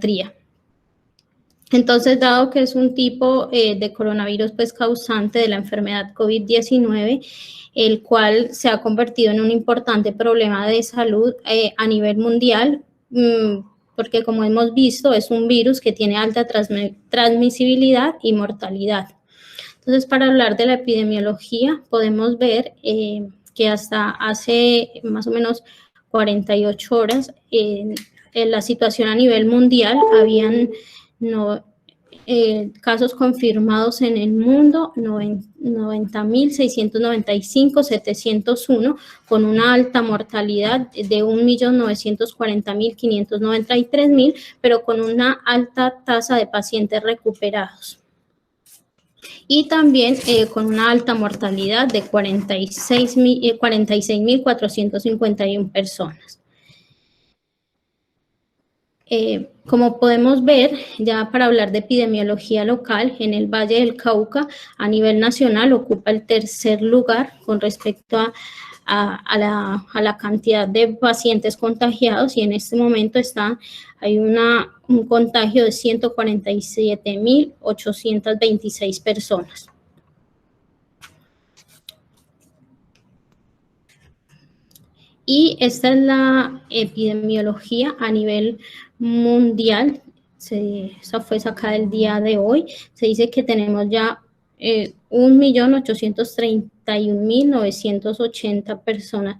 pediatría. Entonces, dado que es un tipo de coronavirus pues, causante de la enfermedad COVID-19, el cual se ha convertido en un importante problema de salud a nivel mundial, porque como hemos visto, es un virus que tiene alta transmisibilidad y mortalidad. Entonces, para hablar de la epidemiología, podemos ver que hasta hace más o menos 48 horas, en la situación a nivel mundial, habían casos confirmados en el mundo, 90.695, 701, con una alta mortalidad de 1.940.593.000, pero con una alta tasa de pacientes recuperados. Y también con una alta mortalidad de 46.451 personas. Como podemos ver, ya para hablar de epidemiología local, en el Valle del Cauca, a nivel nacional, ocupa el tercer lugar con respecto a la cantidad de pacientes contagiados, y en este momento hay un contagio de 147.826 personas. Y esta es la epidemiología a nivel mundial. Esa fue sacada el día de hoy. Se dice que tenemos ya 1.831.980 personas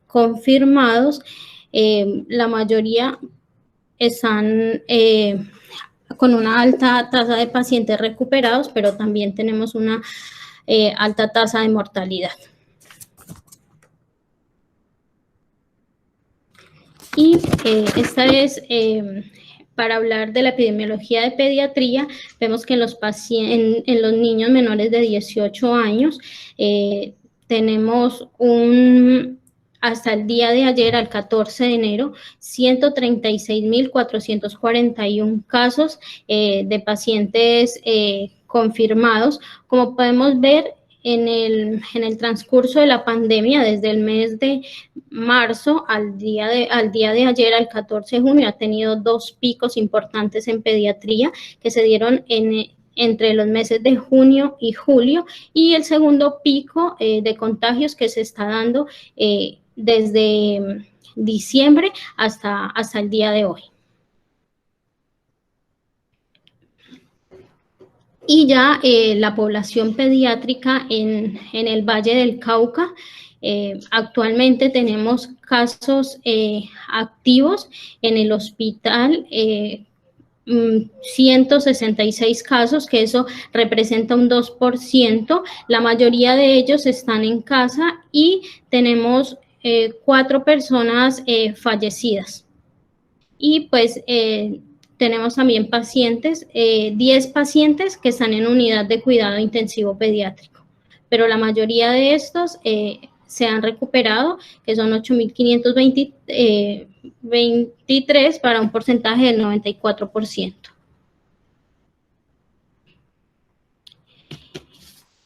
confirmados. La mayoría están con una alta tasa de pacientes recuperados, pero también tenemos una alta tasa de mortalidad. Y esta es, para hablar de la epidemiología de pediatría, vemos que en los niños menores de 18 años tenemos hasta el día de ayer, al 14 de enero, 136.441 casos de pacientes confirmados. Como podemos ver, en el transcurso de la pandemia, desde el mes de marzo al día de ayer, al 14 de junio, ha tenido dos picos importantes en pediatría que se dieron entre los meses de junio y julio, y el segundo pico de contagios que se está dando desde diciembre hasta el día de hoy. Y ya la población pediátrica en el Valle del Cauca, actualmente tenemos casos activos en el hospital, 166 casos, que eso representa un 2%. La mayoría de ellos están en casa y tenemos 4 personas fallecidas. Y pues tenemos también pacientes, 10 pacientes que están en unidad de cuidado intensivo pediátrico, pero la mayoría de estos se han recuperado, que son 8.523 para un porcentaje del 94%.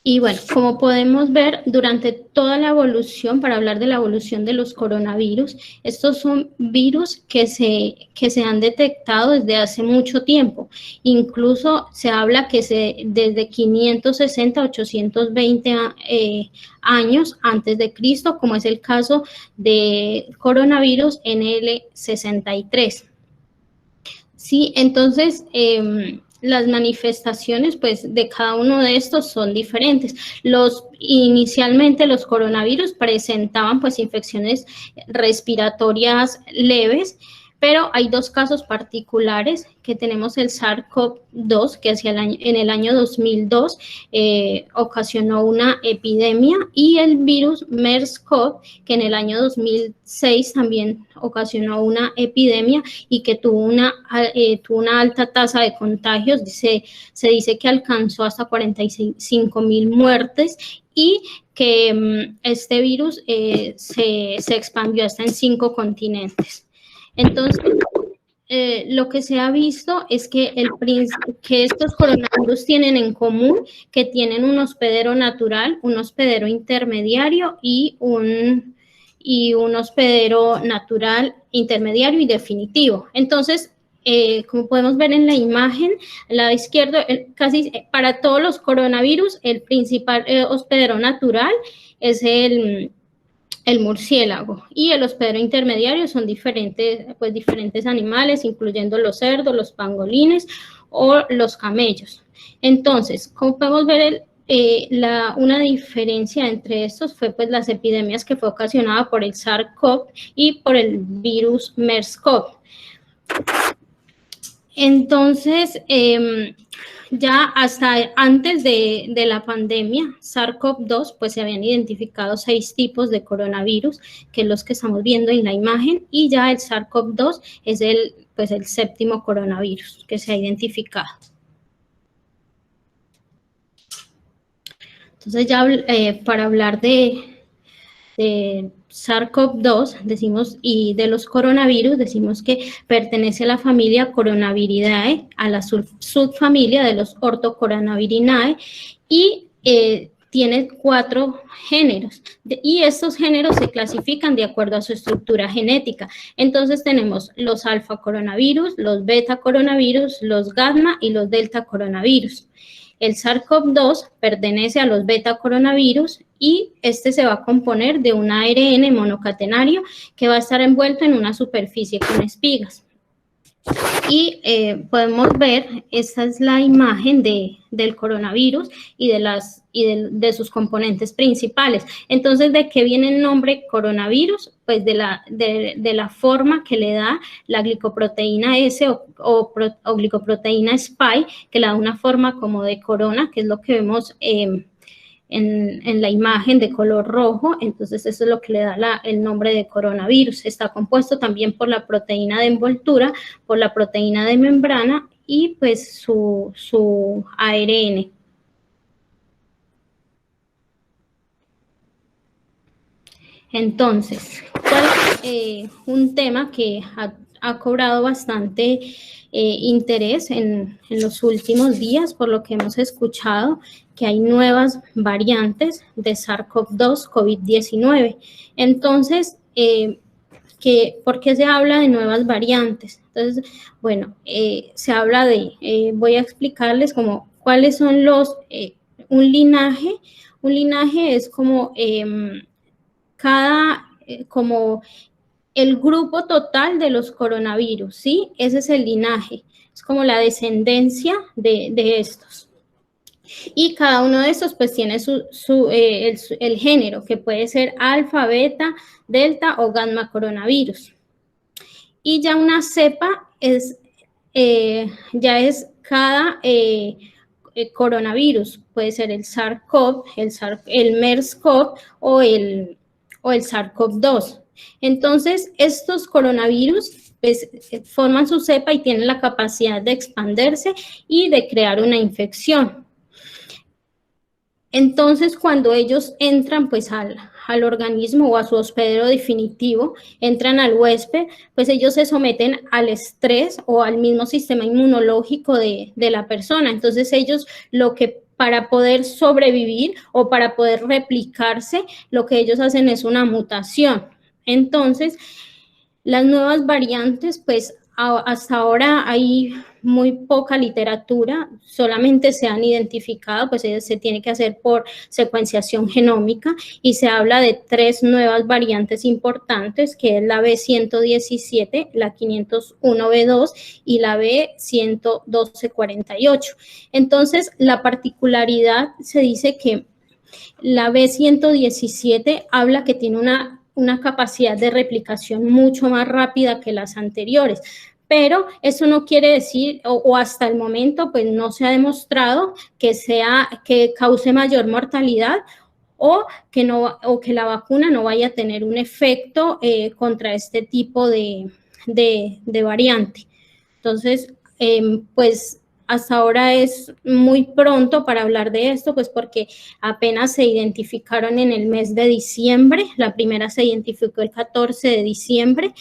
Y bueno, como podemos ver, durante toda la evolución, para hablar de la evolución de los coronavirus, estos son virus que se han detectado desde hace mucho tiempo. Incluso se habla que desde 560 a 820 años antes de Cristo, como es el caso de coronavirus NL63. Sí, entonces las manifestaciones pues de cada uno de estos son diferentes. Inicialmente los coronavirus presentaban pues infecciones respiratorias leves, pero hay dos casos particulares, que tenemos el SARS-CoV-2, que en el año 2002 ocasionó una epidemia, y el virus MERS-CoV, que en el año 2006 también ocasionó una epidemia y que tuvo una alta tasa de contagios. Se dice que alcanzó hasta 45.000 muertes, y que este virus se expandió hasta en 5 continentes. Entonces, lo que se ha visto es que estos coronavirus tienen en común que tienen un hospedero natural, un hospedero intermediario y un hospedero natural intermediario y definitivo. Entonces, como podemos ver en la imagen, al lado izquierdo, casi para todos los coronavirus, el principal hospedero natural es el murciélago, y el hospedero intermediario son diferentes animales, incluyendo los cerdos, los pangolines o los camellos. Entonces, como podemos ver, una diferencia entre estos fue pues las epidemias que fue ocasionada por el SARS-CoV y por el virus MERS-CoV. Entonces, ya hasta antes de la pandemia, SARS-CoV-2, pues se habían identificado 6 tipos de coronavirus, que es los que estamos viendo en la imagen, y ya el SARS-CoV-2 es el 7º coronavirus que se ha identificado. Entonces, ya para hablar de SARS-CoV-2, decimos, y de los coronavirus, decimos que pertenece a la familia Coronaviridae, a la subfamilia de los Orthocoronaviridae, y tiene 4 géneros, y estos géneros se clasifican de acuerdo a su estructura genética. Entonces tenemos los alfa coronavirus, los beta coronavirus, los gamma y los delta coronavirus. El SARS-CoV-2 pertenece a los beta coronavirus y este se va a componer de un ARN monocatenario que va a estar envuelto en una superficie con espigas. Y podemos ver, esta es la imagen del coronavirus y de sus componentes principales. Entonces, ¿de qué viene el nombre coronavirus? Pues de la forma que le da la glicoproteína S o glicoproteína spike, que le da una forma como de corona, que es lo que vemos en la imagen de color rojo. Entonces eso es lo que le da el nombre de coronavirus. Está compuesto también por la proteína de envoltura, por la proteína de membrana y pues su ARN. Entonces, un tema que ha cobrado bastante interés en los últimos días, por lo que hemos escuchado, que hay nuevas variantes de SARS-CoV-2, COVID-19. Entonces, ¿por qué se habla de nuevas variantes? Entonces, bueno, se habla voy a explicarles como cuáles son un linaje es como como el grupo total de los coronavirus, ¿sí? Ese es el linaje, es como la descendencia de estos. Y cada uno de estos pues tiene el género, que puede ser alfa, beta, delta o gamma coronavirus. Y ya una cepa ya es cada coronavirus, puede ser el SARS-CoV, el MERS-CoV o el SARS-CoV-2. Entonces, estos coronavirus pues, forman su cepa y tienen la capacidad de expandirse y de crear una infección. Entonces, cuando ellos entran pues al organismo o a su hospedero definitivo, entran al huésped, pues ellos se someten al estrés o al mismo sistema inmunológico de la persona. Entonces, ellos para poder sobrevivir o para poder replicarse, lo que ellos hacen es una mutación. Entonces, las nuevas variantes, pues hasta ahora hay muy poca literatura, solamente se han identificado, pues se tiene que hacer por secuenciación genómica y se habla de 3 nuevas variantes importantes, que es la B117, la 501B2 y la B11248. Entonces, la particularidad se dice que la B117 habla que tiene una capacidad de replicación mucho más rápida que las anteriores, pero eso no quiere decir, o hasta el momento, pues no se ha demostrado que cause mayor mortalidad o que la vacuna no vaya a tener un efecto contra este tipo de variante. Entonces, pues hasta ahora es muy pronto para hablar de esto, pues porque apenas se identificaron en el mes de diciembre, la primera se identificó el 14 de diciembre,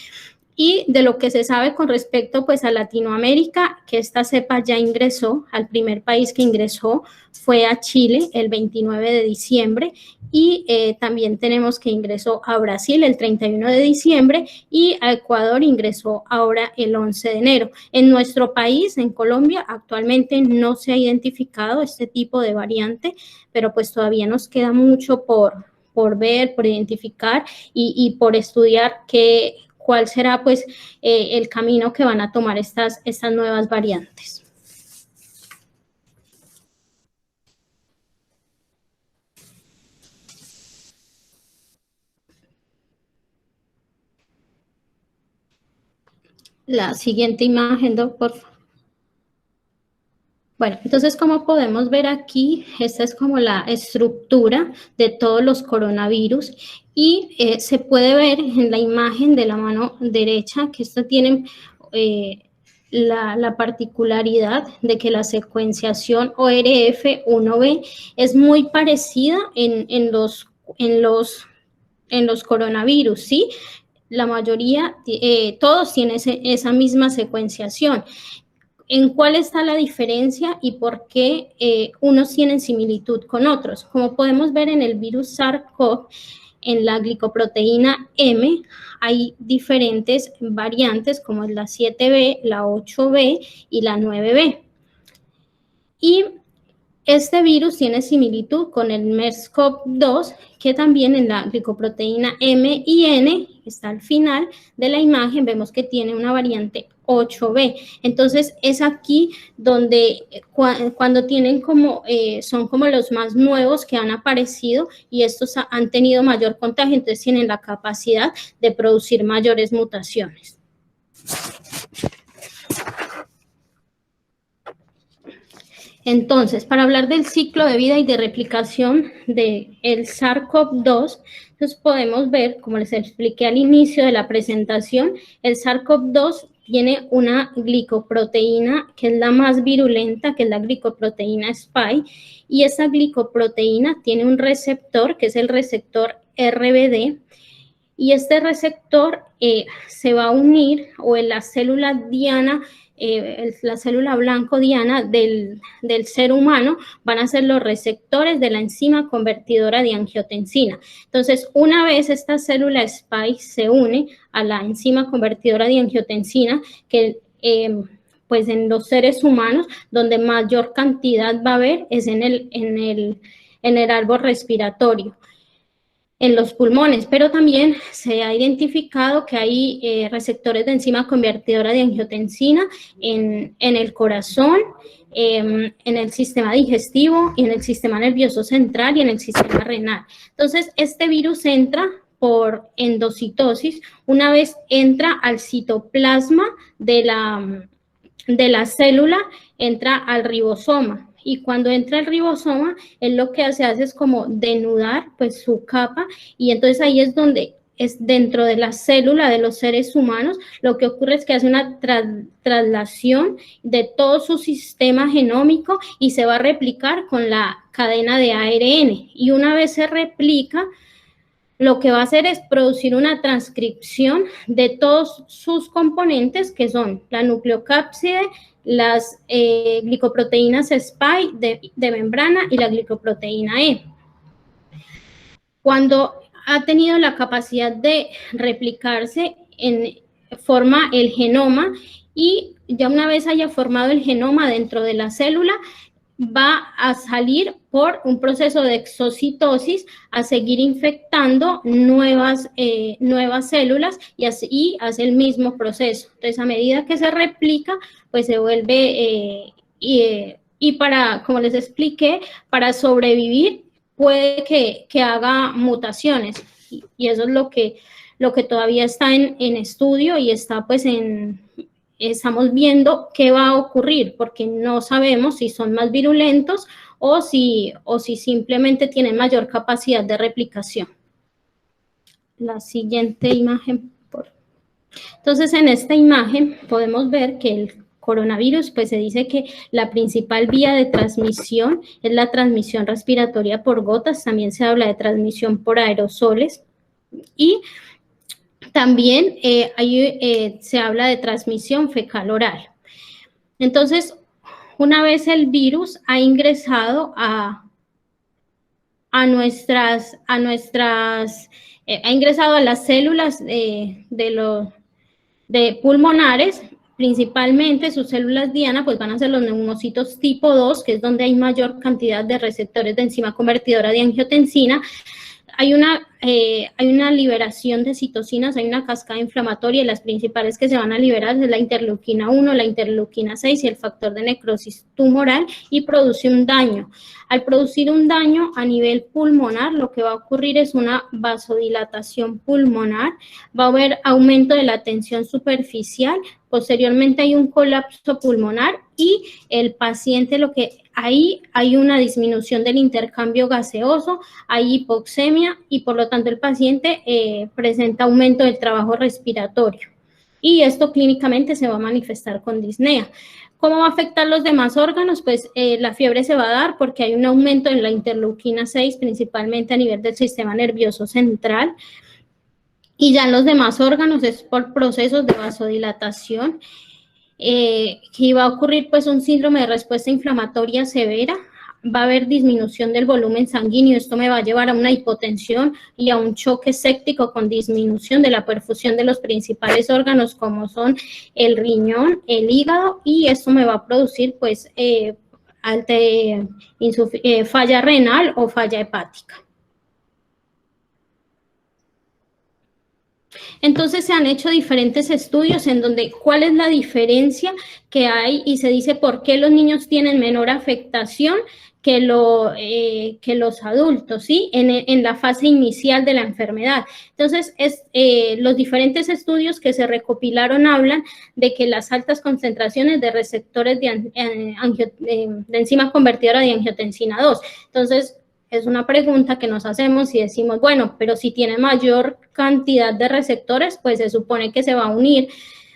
Y de lo que se sabe con respecto pues a Latinoamérica, que esta cepa ya ingresó, al primer país que ingresó fue a Chile el 29 de diciembre y también tenemos que ingresó a Brasil el 31 de diciembre y a Ecuador ingresó ahora el 11 de enero. En nuestro país, en Colombia, actualmente no se ha identificado este tipo de variante, pero pues todavía nos queda mucho por ver, por identificar y por estudiar cuál será pues el camino que van a tomar estas nuevas variantes. La siguiente imagen, por favor. Bueno, entonces como podemos ver aquí, esta es como la estructura de todos los coronavirus y se puede ver en la imagen de la mano derecha que esta tiene la particularidad de que la secuenciación ORF1b es muy parecida en los coronavirus, ¿sí? La mayoría, todos tienen esa misma secuenciación. ¿En cuál está la diferencia y por qué unos tienen similitud con otros? Como podemos ver en el virus SARS-CoV, en la glicoproteína M hay diferentes variantes como es la 7B, la 8B y la 9B. Y este virus tiene similitud con el MERS-CoV-2, que también en la glicoproteína M y N, que está al final de la imagen, vemos que tiene una variante 8B. Entonces, es aquí donde cuando tienen son como los más nuevos que han aparecido y estos han tenido mayor contagio, entonces tienen la capacidad de producir mayores mutaciones. Entonces, para hablar del ciclo de vida y de replicación del SARS-CoV-2, entonces podemos ver, como les expliqué al inicio de la presentación, el SARS-CoV-2 tiene una glicoproteína que es la más virulenta, que es la glicoproteína Spike, y esa glicoproteína tiene un receptor, que es el receptor RBD, y este receptor se va a unir, o en la célula diana, la célula blanco diana del ser humano van a ser los receptores de la enzima convertidora de angiotensina. Entonces, una vez esta célula Spike se une a la enzima convertidora de angiotensina, que pues en los seres humanos, donde mayor cantidad va a haber es en el árbol respiratorio, en los pulmones, pero también se ha identificado que hay receptores de enzima convertidora de angiotensina en el corazón, en el sistema digestivo, y en el sistema nervioso central y en el sistema renal. Entonces, este virus entra por endocitosis, una vez entra al citoplasma de la célula, entra al ribosoma. Y cuando entra el ribosoma, él lo que hace es como denudar pues su capa, y entonces ahí es donde es dentro de la célula de los seres humanos, lo que ocurre es que hace una traslación de todo su sistema genómico y se va a replicar con la cadena de ARN. Y una vez se replica, lo que va a hacer es producir una transcripción de todos sus componentes, que son la nucleocápside, las glicoproteínas Spike de membrana y la glicoproteína E. Cuando ha tenido la capacidad de replicarse, forma el genoma, y ya una vez haya formado el genoma dentro de la célula, va a salir por un proceso de exocitosis a seguir infectando nuevas células, y así hace el mismo proceso. Entonces, a medida que se replica, pues se vuelve, y para, como les expliqué, para sobrevivir puede que haga mutaciones, y eso es lo que todavía está en estudio, y está pues estamos viendo qué va a ocurrir, porque no sabemos si son más virulentos o si simplemente tienen mayor capacidad de replicación. La siguiente imagen. Entonces, en esta imagen podemos ver que el coronavirus, pues se dice que la principal vía de transmisión es la transmisión respiratoria por gotas, también se habla de transmisión por aerosoles, y También se habla de transmisión fecal-oral. Entonces, una vez el virus ha ingresado ha ingresado a las células de pulmonares, principalmente sus células diana, pues van a ser los neumocitos tipo 2, que es donde hay mayor cantidad de receptores de enzima convertidora de angiotensina. Hay una liberación de citocinas, hay una cascada inflamatoria, y las principales que se van a liberar es la interleuquina 1, la interleuquina 6 y el factor de necrosis tumoral, y produce un daño. Al producir un daño a nivel pulmonar, lo que va a ocurrir es una vasodilatación pulmonar, va a haber aumento de la tensión superficial, posteriormente hay un colapso pulmonar y el paciente ahí hay una disminución del intercambio gaseoso, hay hipoxemia y por lo tanto el paciente presenta aumento del trabajo respiratorio. Y esto clínicamente se va a manifestar con disnea. ¿Cómo va a afectar los demás órganos? Pues la fiebre se va a dar porque hay un aumento en la interleuquina 6, principalmente a nivel del sistema nervioso central. Y ya en los demás órganos es por procesos de vasodilatación. Que va a ocurrir pues un síndrome de respuesta inflamatoria severa, va a haber disminución del volumen sanguíneo, esto me va a llevar a una hipotensión y a un choque séptico con disminución de la perfusión de los principales órganos como son el riñón, el hígado, y esto me va a producir pues falla renal o falla hepática. Entonces se han hecho diferentes estudios en donde cuál es la diferencia que hay y se dice por qué los niños tienen menor afectación que los adultos, ¿sí? En la fase inicial de la enfermedad. Entonces, los diferentes estudios que se recopilaron hablan de que las altas concentraciones de receptores de enzima convertidora de angiotensina 2. Entonces, es una pregunta que nos hacemos y decimos, bueno, pero si tiene mayor cantidad de receptores, pues se supone que se va a unir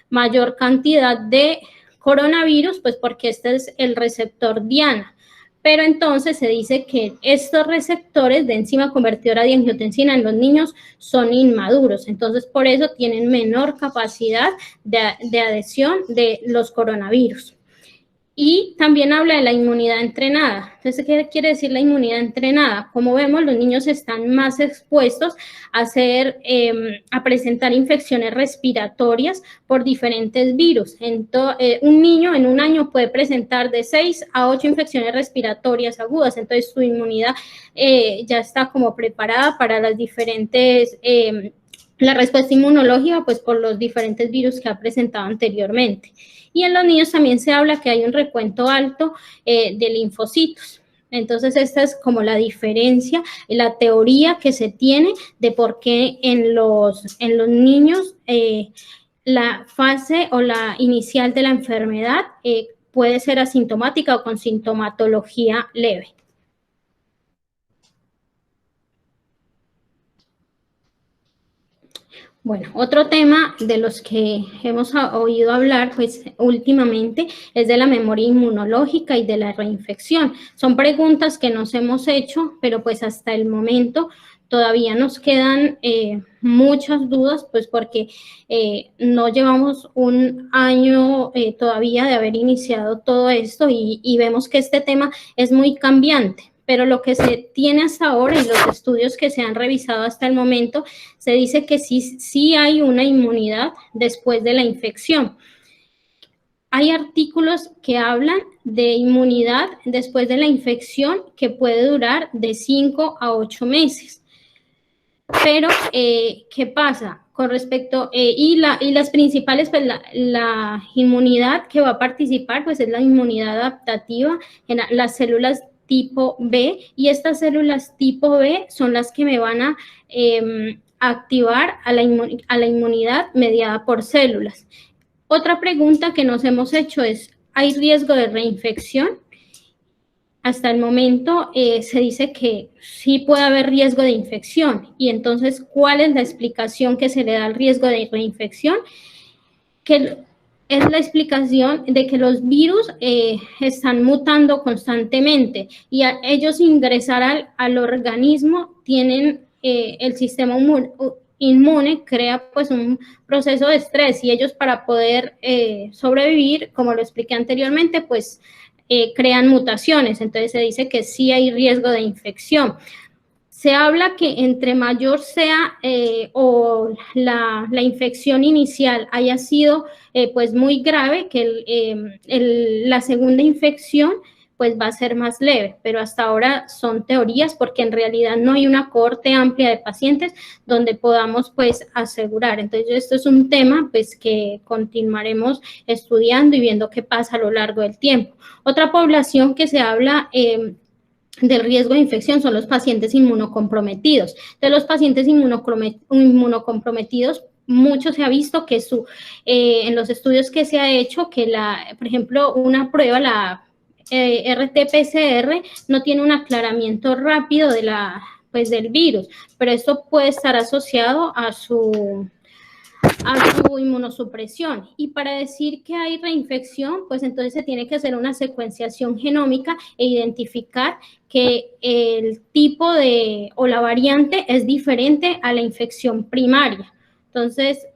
mayor cantidad de coronavirus, pues porque este es el receptor diana. Pero entonces se dice que estos receptores de enzima convertidora de angiotensina en los niños son inmaduros, entonces por eso tienen menor capacidad de adhesión de los coronavirus. Y también habla de la inmunidad entrenada. Entonces, ¿qué quiere decir la inmunidad entrenada? Como vemos, los niños están más expuestos a presentar infecciones respiratorias por diferentes virus. Un niño en un año puede presentar de 6 a 8 infecciones respiratorias agudas. Entonces, su inmunidad ya está como preparada para las diferentes... la respuesta inmunológica, pues por los diferentes virus que ha presentado anteriormente. Y en los niños también se habla que hay un recuento alto de linfocitos. Entonces, esta es como la diferencia, la teoría que se tiene de por qué en los niños la fase o la inicial de la enfermedad puede ser asintomática o con sintomatología leve. Bueno, otro tema de los que hemos oído hablar pues últimamente es de la memoria inmunológica y de la reinfección. Son preguntas que nos hemos hecho, pero pues hasta el momento todavía nos quedan muchas dudas, pues porque no llevamos un año todavía de haber iniciado todo esto y vemos que este tema es muy cambiante. Pero lo que se tiene hasta ahora y los estudios que se han revisado hasta el momento, se dice que sí hay una inmunidad después de la infección. Hay artículos que hablan de inmunidad después de la infección que puede durar de 5 a 8 meses. Pero, ¿qué pasa? Con respecto, y las principales, pues la inmunidad que va a participar, pues es la inmunidad adaptativa en las células tipo B, y estas células tipo B son las que me van a activar a la inmunidad mediada por células. Otra pregunta que nos hemos hecho es, ¿hay riesgo de reinfección? Hasta el momento se dice que sí puede haber riesgo de infección, y entonces, ¿cuál es la explicación que se le da al riesgo de reinfección? Que es la explicación de que los virus están mutando constantemente y ellos ingresar al organismo tienen el sistema inmune crea pues un proceso de estrés y ellos para poder sobrevivir, como lo expliqué anteriormente, pues crean mutaciones. Entonces se dice que sí hay riesgo de infección. Se habla que entre mayor sea o la infección inicial haya sido pues muy grave, que la segunda infección pues va a ser más leve, pero hasta ahora son teorías porque en realidad no hay una cohorte amplia de pacientes donde podamos pues asegurar. Entonces esto es un tema pues que continuaremos estudiando y viendo qué pasa a lo largo del tiempo. Otra población que se habla del riesgo de infección son los pacientes inmunocomprometidos. De los pacientes inmunocomprometidos, mucho se ha visto que en los estudios que se ha hecho, que por ejemplo, una prueba, la RT-PCR, no tiene un aclaramiento rápido del virus, pero esto puede estar asociado a su inmunosupresión. Y para decir que hay reinfección, pues entonces se tiene que hacer una secuenciación genómica e identificar que el tipo o la variante es diferente a la infección primaria. Entonces,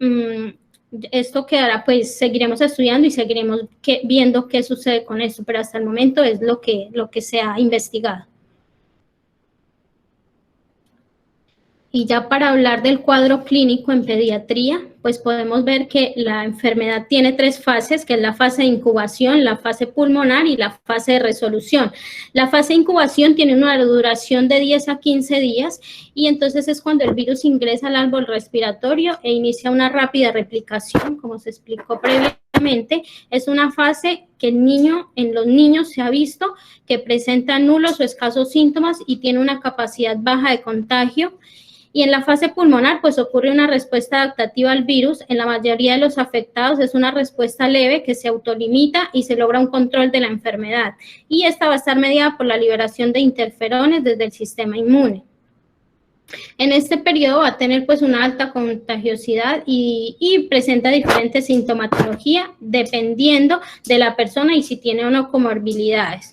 esto quedará, pues seguiremos estudiando y seguiremos viendo qué sucede con esto, pero hasta el momento es lo que se ha investigado. Y ya para hablar del cuadro clínico en pediatría, pues podemos ver que la enfermedad tiene 3 fases, que es la fase de incubación, la fase pulmonar y la fase de resolución. La fase de incubación tiene una duración de 10 a 15 días y entonces es cuando el virus ingresa al árbol respiratorio e inicia una rápida replicación, como se explicó previamente. Es una fase que en los niños se ha visto que presenta nulos o escasos síntomas y tiene una capacidad baja de contagio. Y en la fase pulmonar, pues ocurre una respuesta adaptativa al virus. En la mayoría de los afectados es una respuesta leve que se autolimita y se logra un control de la enfermedad. Y esta va a estar mediada por la liberación de interferones desde el sistema inmune. En este periodo va a tener pues una alta contagiosidad y presenta diferentes sintomatología dependiendo de la persona y si tiene o no comorbilidades.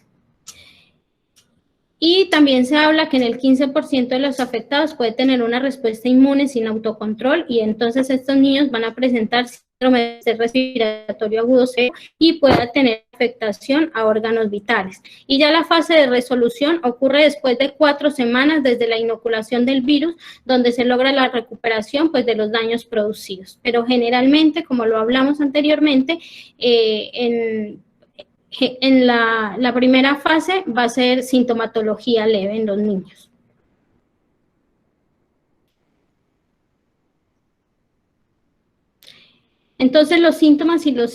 Y también se habla que en el 15% de los afectados puede tener una respuesta inmune sin autocontrol y entonces estos niños van a presentar síndrome respiratorio agudo severo y puede tener afectación a órganos vitales. Y ya la fase de resolución ocurre después de 4 semanas desde la inoculación del virus, donde se logra la recuperación pues, de los daños producidos. Pero generalmente, como lo hablamos anteriormente, en la primera fase va a ser sintomatología leve en los niños. Entonces, los síntomas y los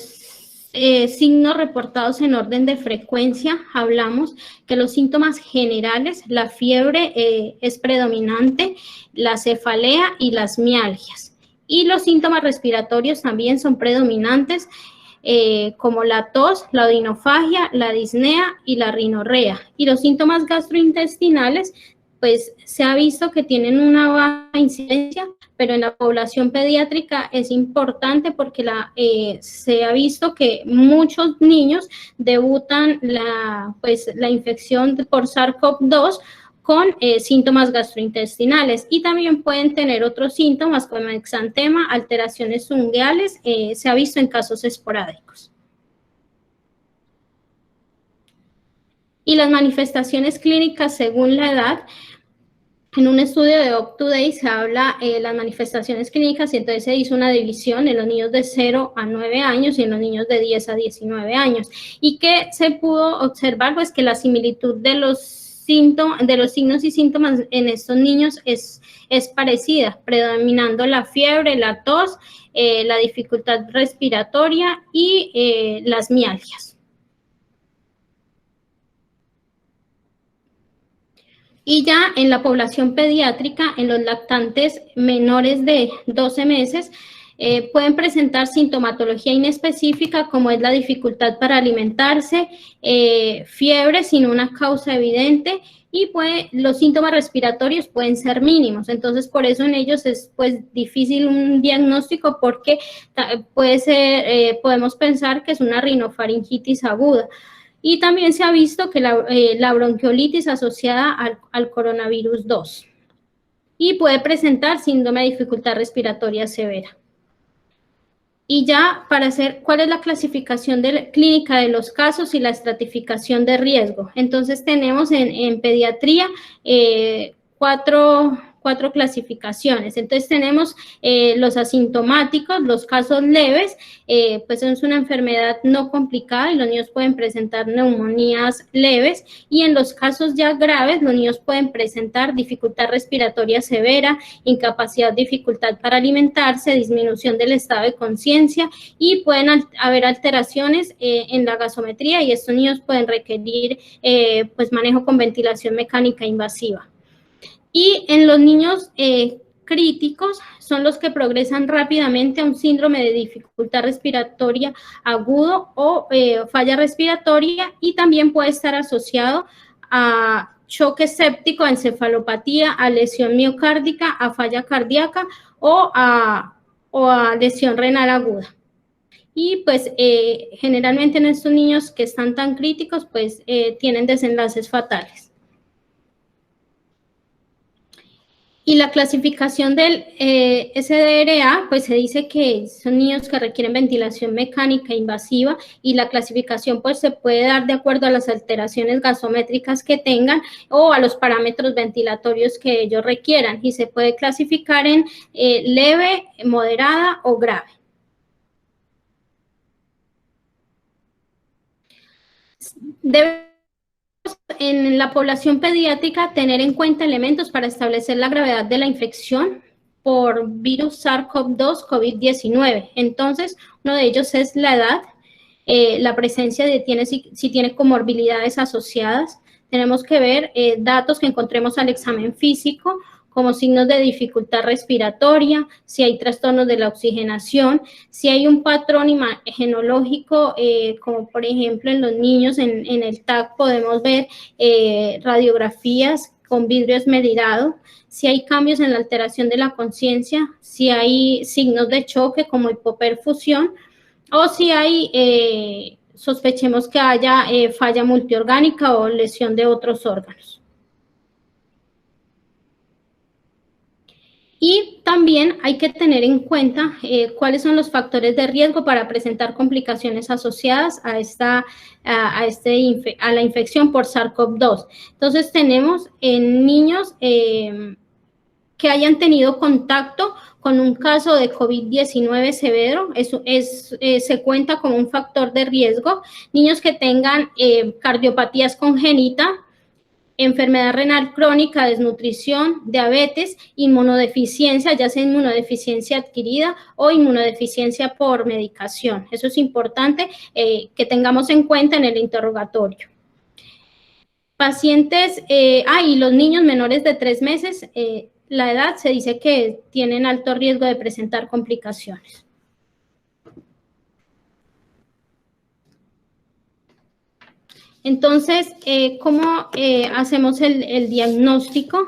signos reportados en orden de frecuencia, hablamos que los síntomas generales, la fiebre es predominante, la cefalea y las mialgias. Y los síntomas respiratorios también son predominantes, como la tos, la odinofagia, la disnea y la rinorrea. Y los síntomas gastrointestinales, pues se ha visto que tienen una baja incidencia, pero en la población pediátrica es importante porque se ha visto que muchos niños debutan la infección por SARS-CoV-2 con síntomas gastrointestinales y también pueden tener otros síntomas como exantema, alteraciones ungueales, se ha visto en casos esporádicos. Y las manifestaciones clínicas según la edad, en un estudio de UpToDate se habla de las manifestaciones clínicas y entonces se hizo una división en los niños de 0 a 9 años y en los niños de 10 a 19 años. Y que se pudo observar pues que la similitud de los signos y síntomas en estos niños es parecida, predominando la fiebre, la tos, la dificultad respiratoria y las mialgias. Y ya en la población pediátrica, en los lactantes menores de 12 meses, pueden presentar sintomatología inespecífica como es la dificultad para alimentarse, fiebre sin una causa evidente y los síntomas respiratorios pueden ser mínimos. Entonces, por eso en ellos es pues difícil un diagnóstico porque podemos pensar que es una rinofaringitis aguda. Y también se ha visto que la bronquiolitis asociada al coronavirus 2. y puede presentar síndrome de dificultad respiratoria severa. Y ya para hacer, ¿cuál es la clasificación clínica de los casos y la estratificación de riesgo? Entonces tenemos en pediatría cuatro clasificaciones. Entonces tenemos los asintomáticos, los casos leves, pues es una enfermedad no complicada y los niños pueden presentar neumonías leves, y en los casos ya graves los niños pueden presentar dificultad respiratoria severa, incapacidad, dificultad para alimentarse, disminución del estado de conciencia, y pueden haber alteraciones en la gasometría, y estos niños pueden requerir pues manejo con ventilación mecánica invasiva. Y en los niños críticos son los que progresan rápidamente a un síndrome de dificultad respiratoria agudo o falla respiratoria, y también puede estar asociado a choque séptico, a encefalopatía, a lesión miocárdica, a falla cardíaca o a lesión renal aguda. Y pues generalmente en estos niños que están tan críticos, pues tienen desenlaces fatales. Y la clasificación del SDRA, pues se dice que son niños que requieren ventilación mecánica invasiva, y la clasificación pues se puede dar de acuerdo a las alteraciones gasométricas que tengan o a los parámetros ventilatorios que ellos requieran, y se puede clasificar en leve, moderada o grave. En la población pediátrica tener en cuenta elementos para establecer la gravedad de la infección por virus SARS-CoV-2 COVID-19. Entonces, uno de ellos es la edad, la presencia de si tiene comorbilidades asociadas. Tenemos que ver datos que encontremos al examen físico, como signos de dificultad respiratoria, si hay trastornos de la oxigenación, si hay un patrón imagenológico, como por ejemplo en los niños en el TAC podemos ver radiografías con vidrio esmerilado, si hay cambios en la alteración de la conciencia, si hay signos de choque como hipoperfusión, o si hay, sospechemos que haya falla multiorgánica o lesión de otros órganos. Y también hay que tener en cuenta cuáles son los factores de riesgo para presentar complicaciones asociadas a la infección por SARS-CoV-2. Entonces tenemos en niños que hayan tenido contacto con un caso de COVID-19 severo, eso se cuenta como un factor de riesgo. Niños que tengan cardiopatías congénitas, enfermedad renal crónica, desnutrición, diabetes, inmunodeficiencia, ya sea inmunodeficiencia adquirida o inmunodeficiencia por medicación. Eso es importante que tengamos en cuenta en el interrogatorio. Pacientes, y los niños menores de 3 meses, la edad se dice que tienen alto riesgo de presentar complicaciones. Entonces, ¿cómo hacemos el diagnóstico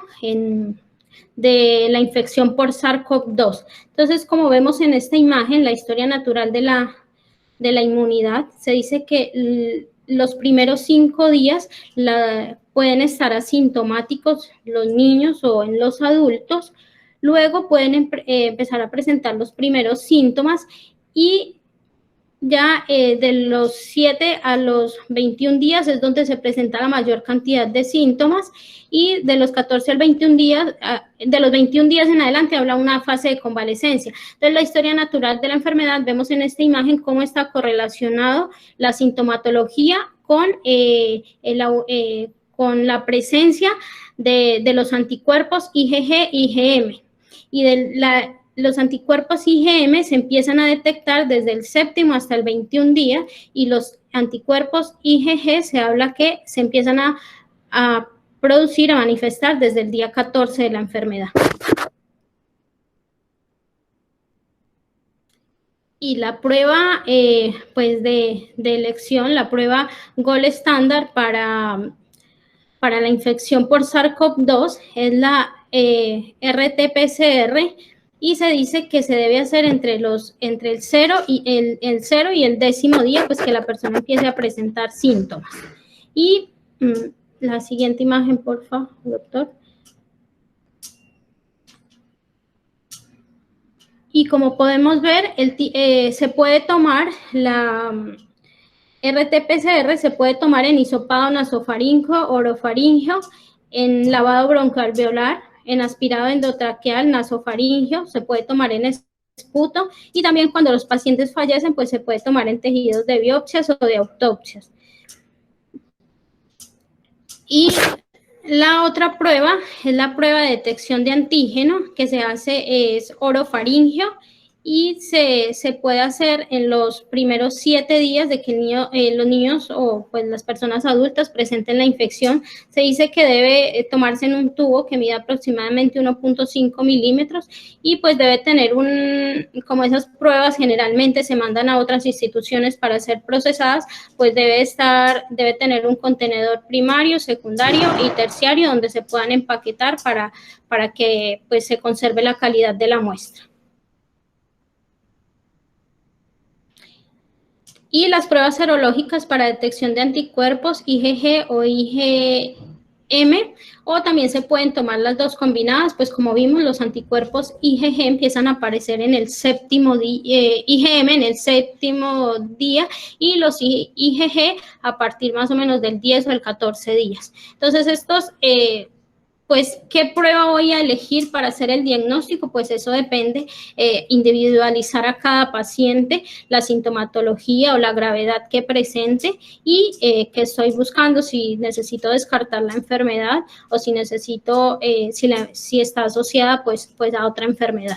de la infección por SARS-CoV-2? Entonces, como vemos en esta imagen, la historia natural de la inmunidad, se dice que los primeros 5 días pueden estar asintomáticos los niños o en los adultos, luego pueden empezar a presentar los primeros síntomas, y ya de los 7 a los 21 días es donde se presenta la mayor cantidad de síntomas, y de los 14 al 21 días, de los 21 días en adelante habla una fase de convalecencia. Entonces, la historia natural de la enfermedad, vemos en esta imagen cómo está correlacionado la sintomatología con la presencia de los anticuerpos IgG y IgM, y los anticuerpos IgM se empiezan a detectar desde el 7º hasta el 21 día, y los anticuerpos IgG se habla que se empiezan a producir, a manifestar desde el día 14 de la enfermedad. Y la prueba pues de elección, la prueba gold estándar para la infección por SARS-CoV-2 es la RT-PCR, y se dice que se debe hacer entre el 0 y el 0 y el 10º día, pues que la persona empiece a presentar síntomas. Y la siguiente imagen, por favor, doctor. Y como podemos ver, se puede tomar la RT-PCR, se puede tomar en hisopado nasofaríngeo, orofaríngeo, en lavado broncoalveolar, en aspirado endotraqueal, nasofaríngeo, se puede tomar en esputo y también cuando los pacientes fallecen, pues se puede tomar en tejidos de biopsias o de autopsias. Y la otra prueba es la prueba de detección de antígeno, que se hace es orofaríngeo y se puede hacer en los primeros 7 días de que los niños o pues las personas adultas presenten la infección. Se dice que debe tomarse en un tubo que mide aproximadamente 1.5 milímetros y pues debe tener como esas pruebas generalmente se mandan a otras instituciones para ser procesadas, pues debe tener un contenedor primario, secundario y terciario donde se puedan empaquetar para que pues se conserve la calidad de la muestra. Y las pruebas serológicas para detección de anticuerpos IgG o IgM, o también se pueden tomar las dos combinadas, pues como vimos, los anticuerpos IgG empiezan a aparecer en el séptimo día, IgM en el séptimo día y los IgG a partir más o menos del 10 o el 14 días. Entonces estos pues, ¿qué prueba voy a elegir para hacer el diagnóstico? Pues eso depende, individualizar a cada paciente la sintomatología o la gravedad que presente y que estoy buscando, si necesito descartar la enfermedad o si necesito, si está asociada pues a otra enfermedad.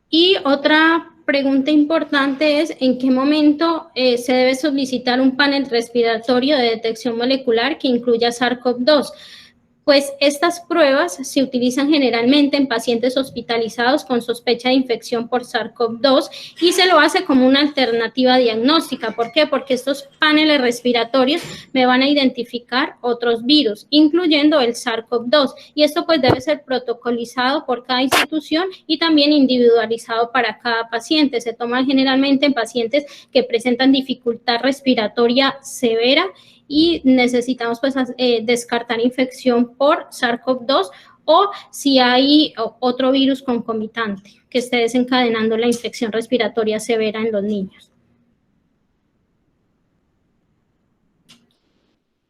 Y otra pregunta importante es ¿en qué momento se debe solicitar un panel respiratorio de detección molecular que incluya SARS-CoV-2? Pues estas pruebas se utilizan generalmente en pacientes hospitalizados con sospecha de infección por SARS-CoV-2 y se lo hace como una alternativa diagnóstica. ¿Por qué? Porque estos paneles respiratorios me van a identificar otros virus, incluyendo el SARS-CoV-2. Y esto pues debe ser protocolizado por cada institución y también individualizado para cada paciente. Se toma generalmente en pacientes que presentan dificultad respiratoria severa y necesitamos pues descartar infección por SARS-CoV-2 o si hay otro virus concomitante que esté desencadenando la infección respiratoria severa en los niños.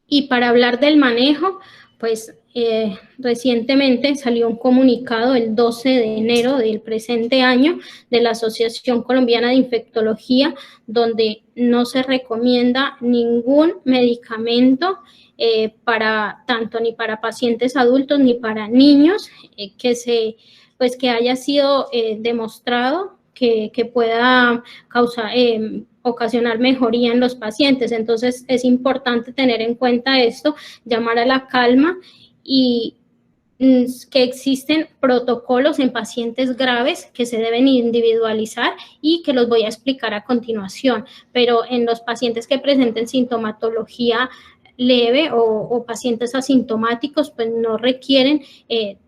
Y para hablar del manejo, pues recientemente salió un comunicado el 12 de enero del presente año de la Asociación Colombiana de Infectología, donde no se recomienda ningún medicamento para tanto ni para pacientes adultos ni para niños que haya sido demostrado que pueda ocasionar mejoría en los pacientes. Entonces es importante tener en cuenta esto, llamar a la calma y que existen protocolos en pacientes graves que se deben individualizar y que los voy a explicar a continuación, pero en los pacientes que presenten sintomatología leve o pacientes asintomáticos, pues no requieren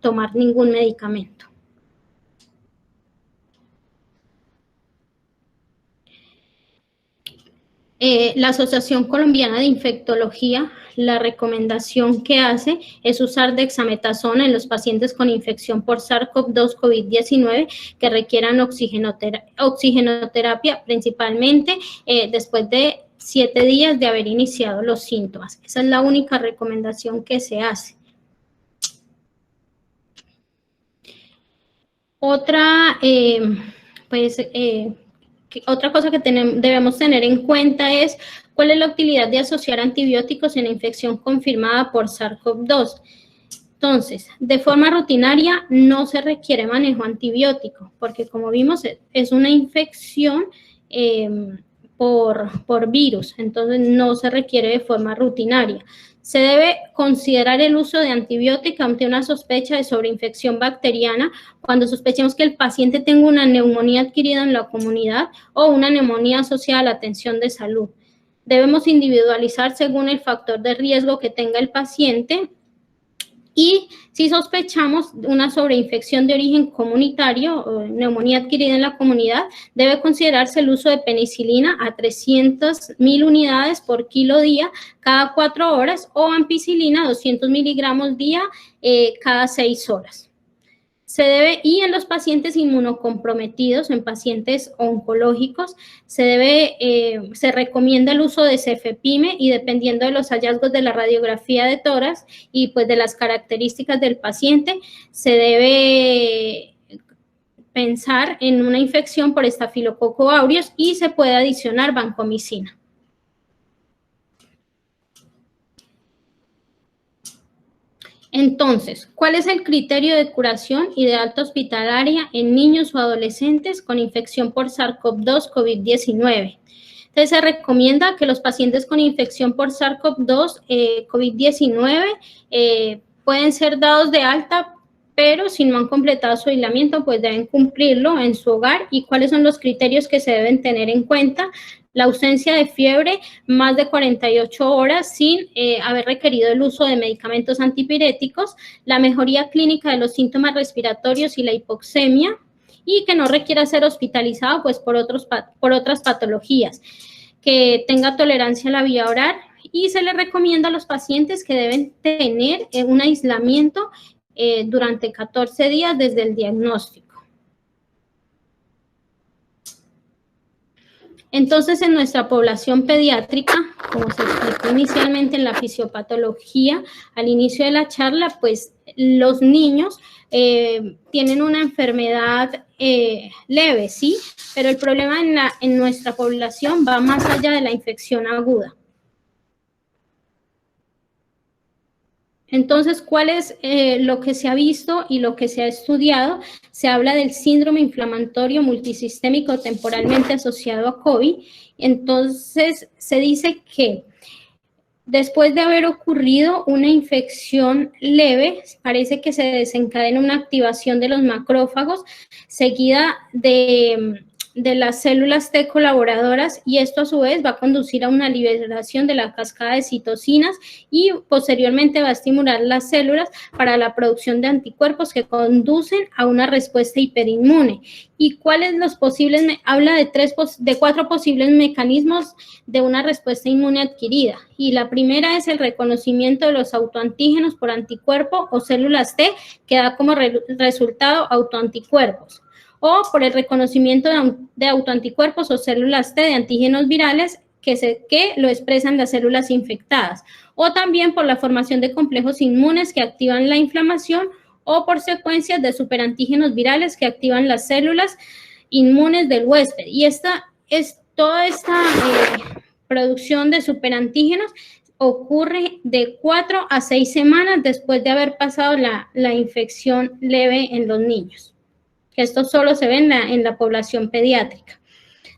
tomar ningún medicamento. La Asociación Colombiana de Infectología, la recomendación que hace es usar dexametasona en los pacientes con infección por SARS-CoV-2 COVID-19 que requieran oxigenoterapia, principalmente después de 7 días de haber iniciado los síntomas. Esa es la única recomendación que se hace. Otra, otra cosa que debemos tener en cuenta es cuál es la utilidad de asociar antibióticos en la infección confirmada por SARS-CoV-2. Entonces, de forma rutinaria no se requiere manejo antibiótico, porque como vimos es una infección por virus, entonces no se requiere de forma rutinaria. Se debe considerar el uso de antibiótico ante una sospecha de sobreinfección bacteriana cuando sospechemos que el paciente tenga una neumonía adquirida en la comunidad o una neumonía asociada a la atención de salud. Debemos individualizar según el factor de riesgo que tenga el paciente Y si sospechamos una sobreinfección de origen comunitario o neumonía adquirida en la comunidad, debe considerarse el uso de penicilina a 300.000 unidades por kilo día cada 4 horas o ampicilina 200 miligramos día cada 6 horas. Y en los pacientes inmunocomprometidos, en pacientes oncológicos, se recomienda el uso de cefepime y dependiendo de los hallazgos de la radiografía de tórax y pues de las características del paciente, se debe pensar en una infección por estafilococo aureus y se puede adicionar vancomicina. Entonces, ¿cuál es el criterio de curación y de alta hospitalaria en niños o adolescentes con infección por SARS-CoV-2 COVID-19? Entonces, se recomienda que los pacientes con infección por SARS-CoV-2 COVID-19 pueden ser dados de alta, pero si no han completado su aislamiento, pues deben cumplirlo en su hogar. ¿Y cuáles son los criterios que se deben tener en cuenta? La ausencia de fiebre más de 48 horas sin haber requerido el uso de medicamentos antipiréticos, la mejoría clínica de los síntomas respiratorios y la hipoxemia, y que no requiera ser hospitalizado pues, por otras patologías, que tenga tolerancia a la vía oral, y se le recomienda a los pacientes que deben tener un aislamiento durante 14 días desde el diagnóstico. Entonces, en nuestra población pediátrica, como se explicó inicialmente en la fisiopatología, al inicio de la charla, pues los niños tienen una enfermedad leve, ¿sí? Pero el problema en nuestra población va más allá de la infección aguda. Entonces, ¿cuál es lo que se ha visto y lo que se ha estudiado? Se habla del síndrome inflamatorio multisistémico temporalmente asociado a COVID. Entonces, se dice que después de haber ocurrido una infección leve, parece que se desencadena una activación de los macrófagos seguida de las células T colaboradoras, y esto a su vez va a conducir a una liberación de la cascada de citocinas y posteriormente va a estimular las células para la producción de anticuerpos que conducen a una respuesta hiperinmune. ¿Y cuáles los posibles? Habla de 4 posibles mecanismos de una respuesta inmune adquirida. Y la primera es el reconocimiento de los autoantígenos por anticuerpo o células T, que da como resultado autoanticuerpos, o por el reconocimiento de autoanticuerpos o células T de antígenos virales que lo expresan las células infectadas, o también por la formación de complejos inmunes que activan la inflamación, o por secuencias de superantígenos virales que activan las células inmunes del huésped. Y toda esta producción de superantígenos ocurre de 4 a 6 semanas después de haber pasado la infección leve en los niños. Esto solo se ve en la población pediátrica.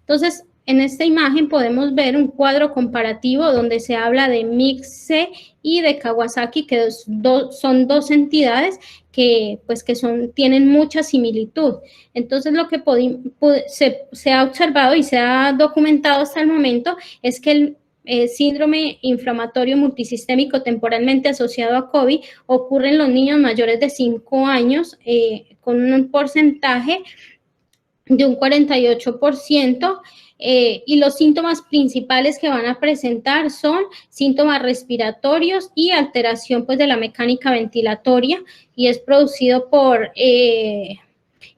Entonces, en esta imagen podemos ver un cuadro comparativo donde se habla de MIC-C y de Kawasaki, que son 2 entidades que tienen mucha similitud. Entonces, lo que se ha observado y se ha documentado hasta el momento es que el síndrome inflamatorio multisistémico temporalmente asociado a COVID ocurre en los niños mayores de 5 años con un porcentaje de un 48%, y los síntomas principales que van a presentar son síntomas respiratorios y alteración pues de la mecánica ventilatoria, y es producido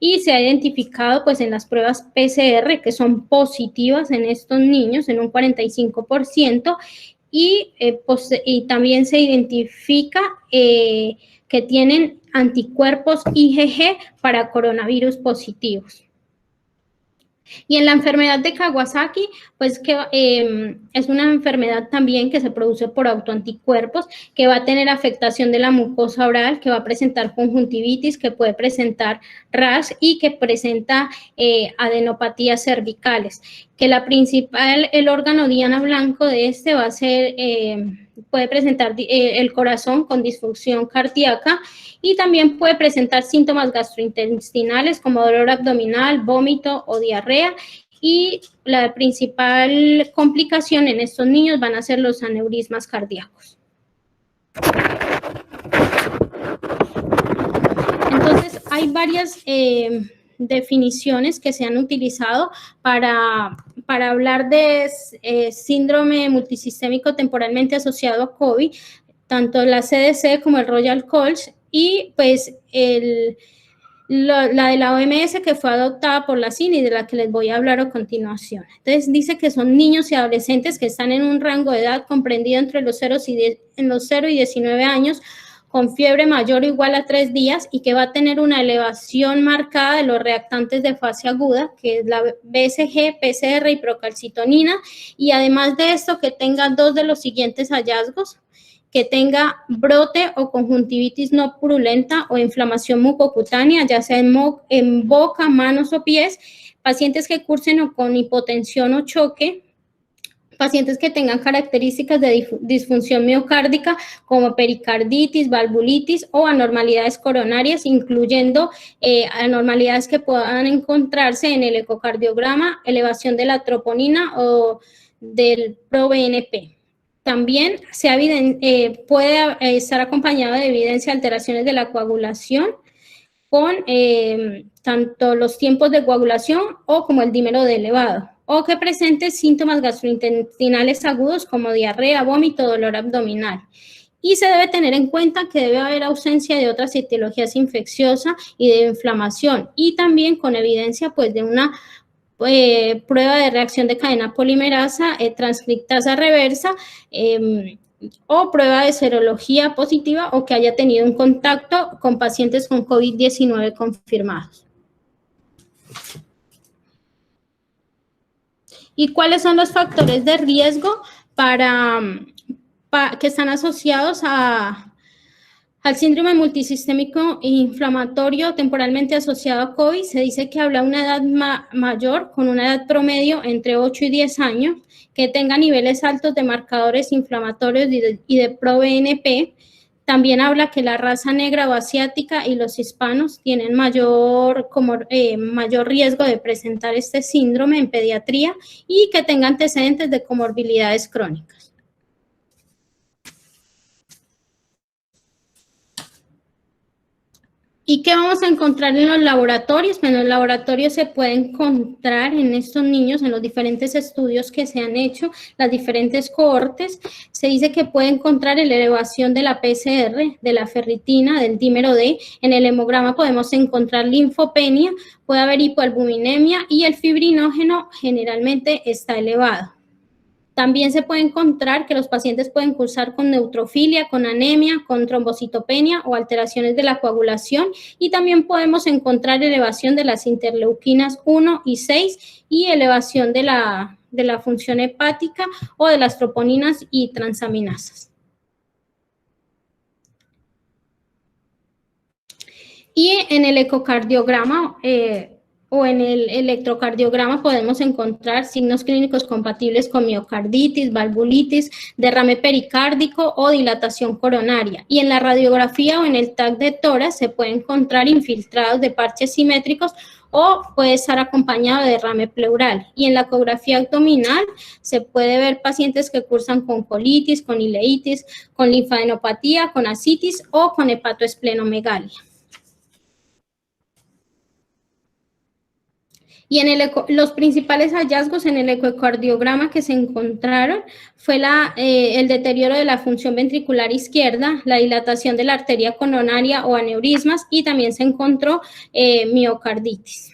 y se ha identificado pues en las pruebas PCR que son positivas en estos niños en un 45%, y también se identifica que tienen anticuerpos IgG para coronavirus positivos. Y en la enfermedad de Kawasaki, pues que es una enfermedad también que se produce por autoanticuerpos, que va a tener afectación de la mucosa oral, que va a presentar conjuntivitis, que puede presentar rash y que presenta adenopatías cervicales. Que el órgano diana blanco de este va a ser, puede presentar el corazón con disfunción cardíaca, y también puede presentar síntomas gastrointestinales como dolor abdominal, vómito o diarrea, y la principal complicación en estos niños van a ser los aneurismas cardíacos. hay varias definiciones que se han utilizado para hablar de síndrome multisistémico temporalmente asociado a COVID, tanto la CDC como el Royal College, y pues la de la OMS, que fue adoptada por la CIN y de la que les voy a hablar a continuación. Entonces dice que son niños y adolescentes que están en un rango de edad comprendido entre los 0 y 19 años, con fiebre mayor o igual a 3 días y que va a tener una elevación marcada de los reactantes de fase aguda, que es la BCG, PCR y procalcitonina, y además de esto que tenga 2 de los siguientes hallazgos: que tenga brote o conjuntivitis no purulenta o inflamación mucocutánea, ya sea en boca, manos o pies, pacientes que cursen o con hipotensión o choque, pacientes que tengan características de disfunción miocárdica como pericarditis, valvulitis o anormalidades coronarias, incluyendo anormalidades que puedan encontrarse en el ecocardiograma, elevación de la troponina o del ProBNP. También puede estar acompañado de evidencia de alteraciones de la coagulación con tanto los tiempos de coagulación o como el dímero D elevado, o que presente síntomas gastrointestinales agudos como diarrea, vómito, dolor abdominal. Y se debe tener en cuenta que debe haber ausencia de otras etiologías infecciosas y de inflamación, y también con evidencia pues de una prueba de reacción de cadena polimerasa, transcriptasa reversa, o prueba de serología positiva o que haya tenido un contacto con pacientes con COVID-19 confirmados. ¿Y cuáles son los factores de riesgo que están asociados al síndrome multisistémico inflamatorio temporalmente asociado a COVID? Se dice que habla una edad mayor, con una edad promedio entre 8 y 10 años, que tenga niveles altos de marcadores inflamatorios y de ProBNP. También habla que la raza negra o asiática y los hispanos tienen mayor riesgo de presentar este síndrome en pediatría y que tenga antecedentes de comorbilidades crónicas. ¿Y qué vamos a encontrar en los laboratorios? Pues en los laboratorios se puede encontrar en estos niños, en los diferentes estudios que se han hecho, las diferentes cohortes, se dice que puede encontrar la elevación de la PCR, de la ferritina, del dímero D. En el hemograma podemos encontrar linfopenia, puede haber hipoalbuminemia y el fibrinógeno generalmente está elevado. También se puede encontrar que los pacientes pueden cursar con neutrofilia, con anemia, con trombocitopenia o alteraciones de la coagulación, y también podemos encontrar elevación de las interleuquinas 1 y 6 y elevación de la función hepática o de las troponinas y transaminasas. Y en el ecocardiograma o en el electrocardiograma podemos encontrar signos clínicos compatibles con miocarditis, valvulitis, derrame pericárdico o dilatación coronaria. Y en la radiografía o en el TAC de tórax se puede encontrar infiltrados de parches simétricos o puede estar acompañado de derrame pleural. Y en la ecografía abdominal se puede ver pacientes que cursan con colitis, con ileitis, con linfadenopatía, con ascitis o con hepatoesplenomegalia. Y en los principales hallazgos en el ecocardiograma que se encontraron fue el deterioro de la función ventricular izquierda, la dilatación de la arteria coronaria o aneurismas, y también se encontró miocarditis.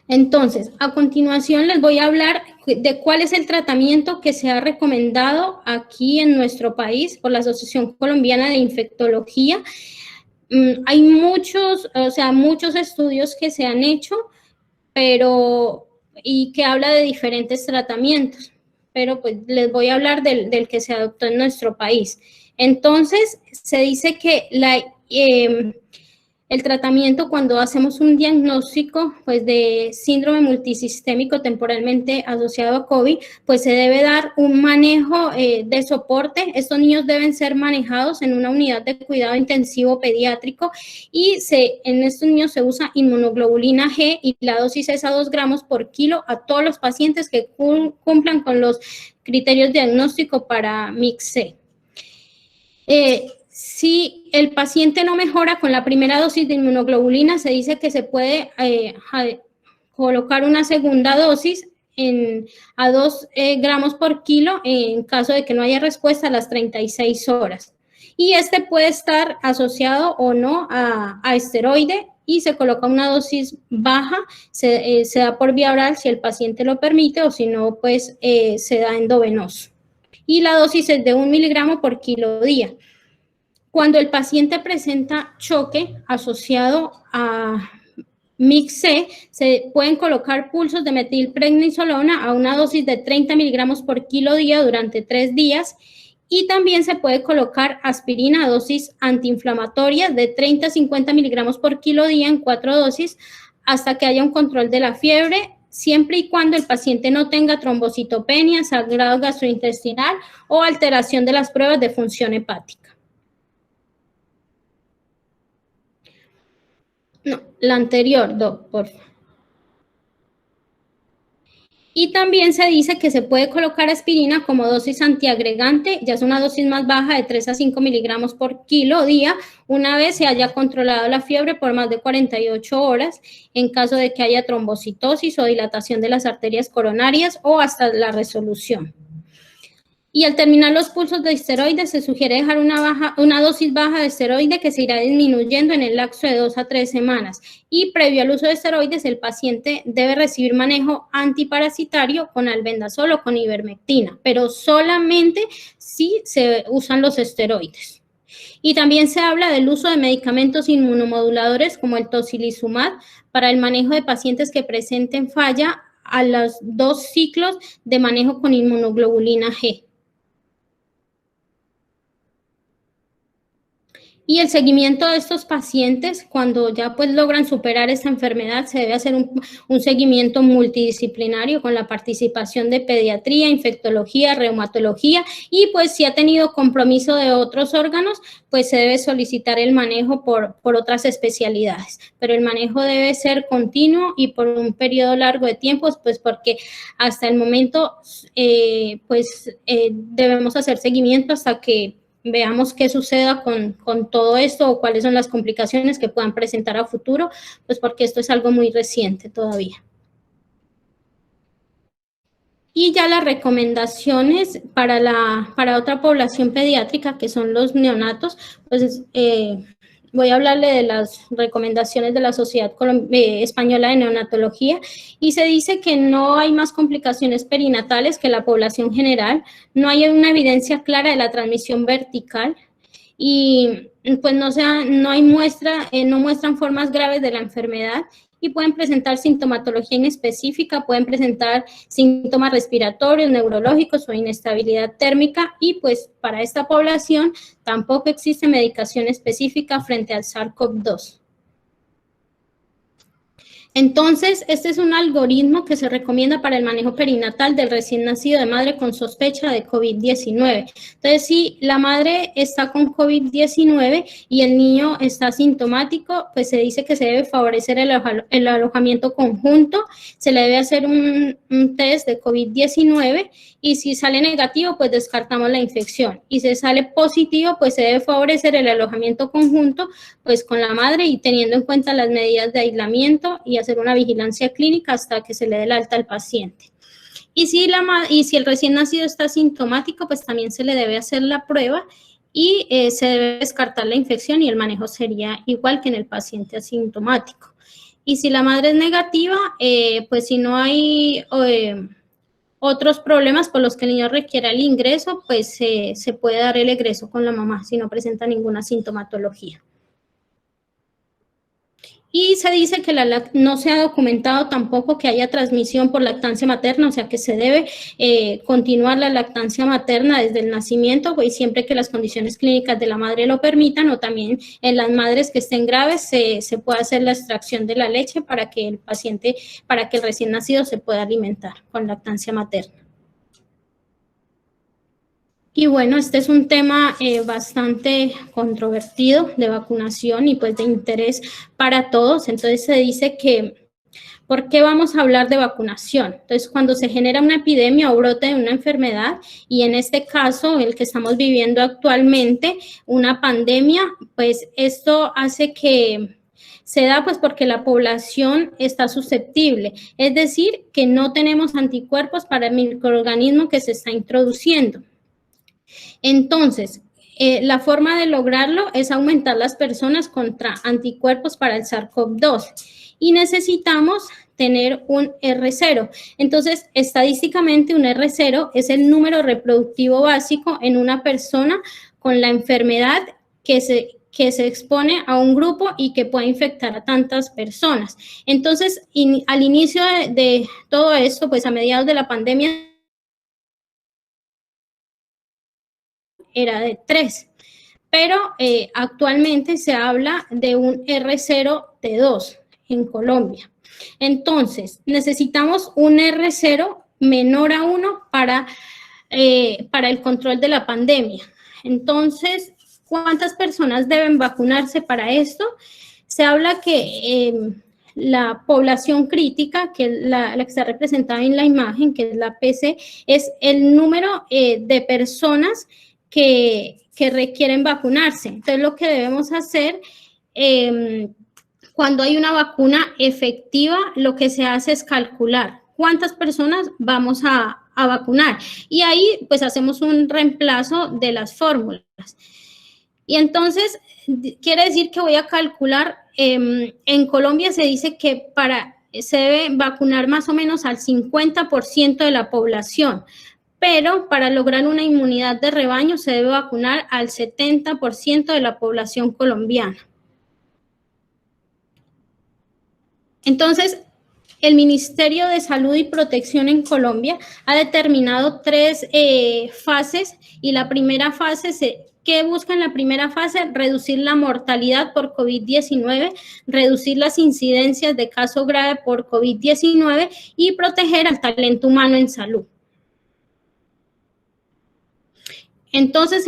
Entonces, a continuación les voy a hablar de cuál es el tratamiento que se ha recomendado aquí en nuestro país por la Asociación Colombiana de Infectología. Hay muchos estudios que se han hecho, y que habla de diferentes tratamientos, pero pues les voy a hablar del que se adoptó en nuestro país. Entonces, se dice que el tratamiento, cuando hacemos un diagnóstico pues de síndrome multisistémico temporalmente asociado a COVID, pues se debe dar un manejo de soporte. Estos niños deben ser manejados en una unidad de cuidado intensivo pediátrico y en estos niños se usa inmunoglobulina G y la dosis es a 2 gramos por kilo a todos los pacientes que cumplan con los criterios diagnósticos para MIC-C. Si el paciente no mejora con la primera dosis de inmunoglobulina, se dice que se puede colocar una segunda dosis a 2 gramos por kilo en caso de que no haya respuesta a las 36 horas. Y este puede estar asociado o no a esteroide y se coloca una dosis baja, se da por vía oral si el paciente lo permite o si no, pues se da endovenoso. Y la dosis es de 1 miligramo por kilo día. Cuando el paciente presenta choque asociado a MIC-C, se pueden colocar pulsos de metilprednisolona a una dosis de 30 miligramos por kilo día durante 3 días y también se puede colocar aspirina a dosis antiinflamatorias de 30 a 50 miligramos por kilo día en 4 dosis hasta que haya un control de la fiebre, siempre y cuando el paciente no tenga trombocitopenia, sangrado gastrointestinal o alteración de las pruebas de función hepática. No, la anterior, por favor. Y también se dice que se puede colocar aspirina como dosis antiagregante, ya es una dosis más baja de 3 a 5 miligramos por kilo día, una vez se haya controlado la fiebre por más de 48 horas, en caso de que haya trombocitosis o dilatación de las arterias coronarias o hasta la resolución. Y al terminar los pulsos de esteroides, se sugiere dejar una dosis baja de esteroide que se irá disminuyendo en el lapso de 2 a 3 semanas. Y previo al uso de esteroides, el paciente debe recibir manejo antiparasitario con albendazol o con ivermectina, pero solamente si se usan los esteroides. Y también se habla del uso de medicamentos inmunomoduladores como el tocilizumab para el manejo de pacientes que presenten falla a los 2 ciclos de manejo con inmunoglobulina G. Y el seguimiento de estos pacientes, cuando ya pues logran superar esta enfermedad, se debe hacer un seguimiento multidisciplinario con la participación de pediatría, infectología, reumatología y pues si ha tenido compromiso de otros órganos, pues se debe solicitar el manejo por otras especialidades. Pero el manejo debe ser continuo y por un periodo largo de tiempo, pues porque hasta el momento debemos hacer seguimiento hasta que veamos qué suceda con todo esto o cuáles son las complicaciones que puedan presentar a futuro, pues porque esto es algo muy reciente todavía. Y ya las recomendaciones para otra población pediátrica, que son los neonatos, pues voy a hablarle de las recomendaciones de la Sociedad Española de Neonatología y se dice que no hay más complicaciones perinatales que la población general, no hay una evidencia clara de la transmisión vertical y pues no muestran formas graves de la enfermedad y pueden presentar sintomatología inespecífica, pueden presentar síntomas respiratorios, neurológicos o inestabilidad térmica y pues para esta población tampoco existe medicación específica frente al SARS-CoV-2. Entonces, este es un algoritmo que se recomienda para el manejo perinatal del recién nacido de madre con sospecha de COVID-19. Entonces, si la madre está con COVID-19 y el niño está asintomático, pues se dice que se debe favorecer el alojamiento conjunto, se le debe hacer un test de COVID-19 y si sale negativo, pues descartamos la infección. Y si sale positivo, pues se debe favorecer el alojamiento conjunto, pues con la madre y teniendo en cuenta las medidas de aislamiento y hacer una vigilancia clínica hasta que se le dé el alta al paciente. Y si el recién nacido está asintomático, pues también se le debe hacer la prueba y se debe descartar la infección y el manejo sería igual que en el paciente asintomático. Y si la madre es negativa, pues si no hay otros problemas por los que el niño requiera el ingreso, pues se puede dar el egreso con la mamá si no presenta ninguna sintomatología. Y se dice que no se ha documentado tampoco que haya transmisión por lactancia materna, o sea que se debe continuar la lactancia materna desde el nacimiento, pues siempre que las condiciones clínicas de la madre lo permitan, o también en las madres que estén graves se puede hacer la extracción de la leche para que el recién nacido se pueda alimentar con lactancia materna. Y bueno, este es un tema bastante controvertido de vacunación y pues de interés para todos. Entonces se dice que ¿Por qué vamos a hablar de vacunación? Entonces, cuando se genera una epidemia o brote de una enfermedad, y en este caso, el que estamos viviendo actualmente, una pandemia, pues esto hace que se da pues porque la población está susceptible, es decir, que no tenemos anticuerpos para el microorganismo que se está introduciendo. Entonces, la forma de lograrlo es aumentar las personas contra anticuerpos para el SARS-CoV-2 y necesitamos tener un R0. Entonces, estadísticamente un R0 es el número reproductivo básico en una persona con la enfermedad que se expone a un grupo y que puede infectar a tantas personas. Entonces, al inicio de todo esto, pues a mediados de la pandemia, era de 3, pero actualmente se habla de un R0 de 2 en Colombia. Entonces, necesitamos un R0 menor a 1 para el control de la pandemia. Entonces, ¿cuántas personas deben vacunarse para esto? Se habla que la población crítica, que es la que está representada en la imagen, que es la PC, es el número de personas que requieren vacunarse. Entonces, lo que debemos hacer, cuando hay una vacuna efectiva, lo que se hace es calcular cuántas personas vamos a vacunar. Y ahí, pues, hacemos un reemplazo de las fórmulas. Y entonces, quiere decir que voy a calcular, en Colombia se dice que se debe vacunar más o menos al 50% de la población, pero para lograr una inmunidad de rebaño se debe vacunar al 70% de la población colombiana. Entonces, el Ministerio de Salud y Protección en Colombia ha determinado 3 fases, y la primera fase, ¿qué busca en la primera fase? Reducir la mortalidad por COVID-19, reducir las incidencias de caso grave por COVID-19 y proteger al talento humano en salud. Entonces,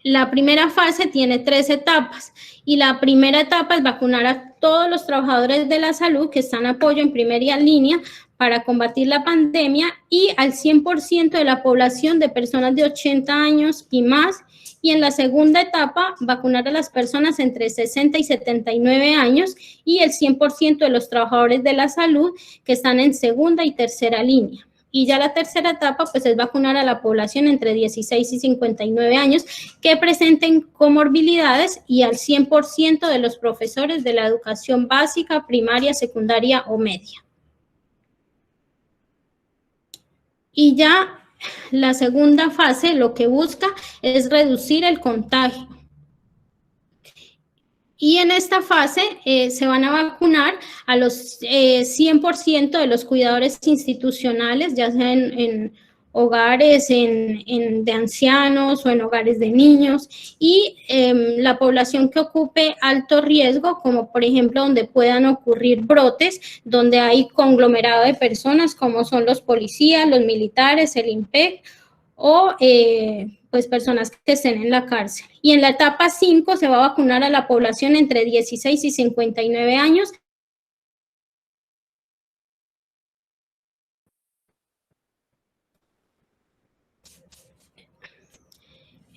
la primera fase tiene 3 etapas, y la primera etapa es vacunar a todos los trabajadores de la salud que están apoyo en primera línea para combatir la pandemia, y al 100% de la población de personas de 80 años y más. Y en la segunda etapa, vacunar a las personas entre 60 y 79 años y el 100% de los trabajadores de la salud que están en segunda y tercera línea. Y ya la tercera etapa, pues, es vacunar a la población entre 16 y 59 años que presenten comorbilidades, y al 100% de los profesores de la educación básica, primaria, secundaria o media. Y ya la segunda fase lo que busca es reducir el contagio. Y en esta fase se van a vacunar a los 100% de los cuidadores institucionales, ya sea en hogares de ancianos o en hogares de niños, y la población que ocupe alto riesgo, como por ejemplo donde puedan ocurrir brotes, donde hay conglomerado de personas, como son los policías, los militares, el INPEC, o pues personas que estén en la cárcel. Y en la etapa 5 se va a vacunar a la población entre 16 y 59 años.